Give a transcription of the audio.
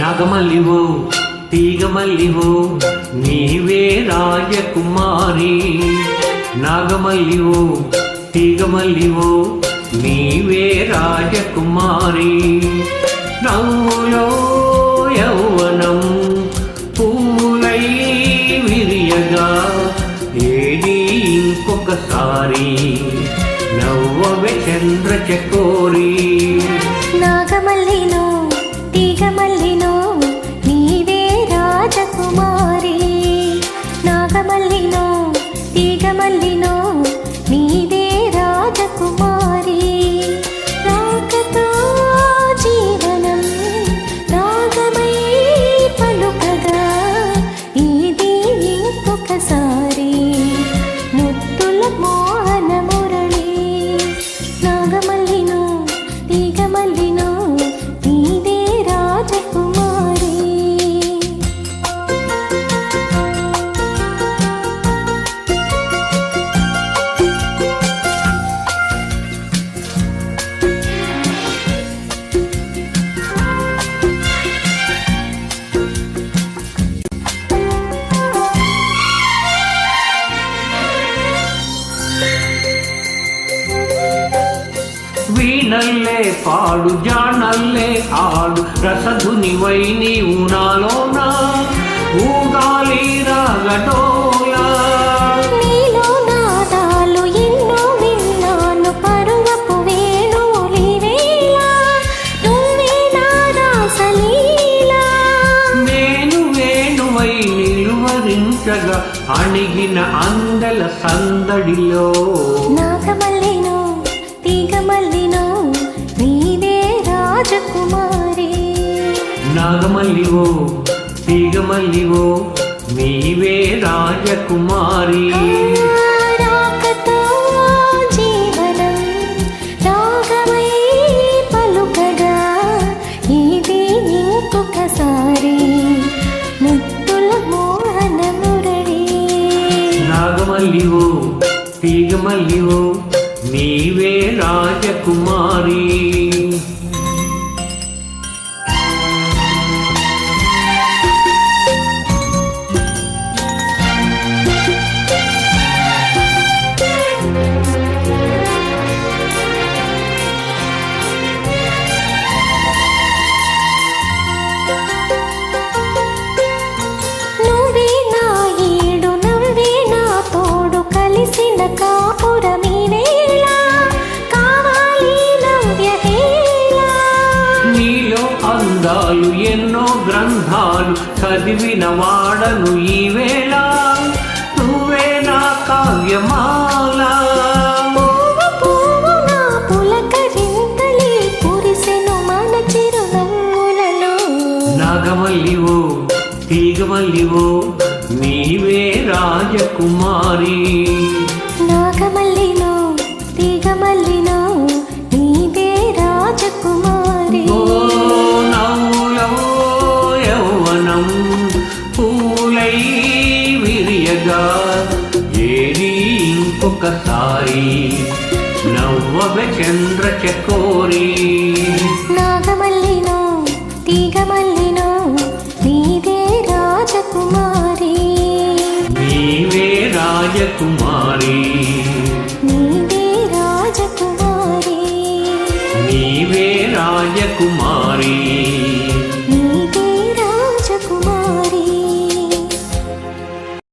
నాగమల్లివో తీగమల్లివో నీవే రాజకుమారి. నాగమల్లివో తీగమల్లివో నీవే రాజకుమారి. నవ్వులో యౌవనం పూలై విరియగా ఏది ఇంకొకసారి నవ్వవే చంద్రచకోరి. నాగమల్లినో తీగమల్లినో నీవే రాజకుమారి. నాగమల్లినో తీగమల్లినో నీవే రాజకుమారి. రాకతో జీవనం రాగమై పలుకగా ఇది ఇంకొకసారి ముత్తుల మోహన మురళి. నాగమల్లినో తీగమల్లినో నీవే రాజకుమారి. వీణల్లే పాడు జానల్లే ఆడు రసధునివై నీవు నాలోనా ఊగాలి రాగడోలా. నీలో నాదాలు ఎన్నో విన్నాను పరువపు వేణువులివేళ నువ్వే నా రాసలీలా. నేను వేణువై నిలువరించగా అణిగిన అందల సందడిలో. నాగమల్లినో తీగమల్లినో నీవే రాజకుమారి. నాగమల్లివో తీగమల్లివో నీవే రాజకుమారి. రాకతో జీవనం రాగమై పలుకగా ఇది ఇంకొకసారి ముత్తుల మోహన మురళి. నాగమల్లివో తీగమల్లివో నీవే రాజకుమారి. నువ్వే నా ఈడు నువ్వే నా తోడు కలిసిన కాపురమీ వేళ కావాలి నవ్యహేళ. నీలో అందాలు ఎన్నో గ్రంథాలు చదివిన వాడను ఈ వేళ నువ్వే నా కావ్యమాల. పువ్వు పువ్వున పులకరింతలే కురిసెను మన చిరునవ్వులలో. నాగమల్లివో తీగమల్లివో నీవే రాజకుమారి. నాగమల్లినో తీగమల్లినో నీవే రాజకుమారి. ఓ నవ్వులో యౌవనం పూలై విరియగా ఏది ఇంకొకసారి నవ్వవే చంద్రచకోరి. నాగమల్లినో తీగమల్లినో నీవే రాజకుమారి. నీవే రాజకుమారి. నీవే రాజకుమారి. నీవే రాజకుమారి.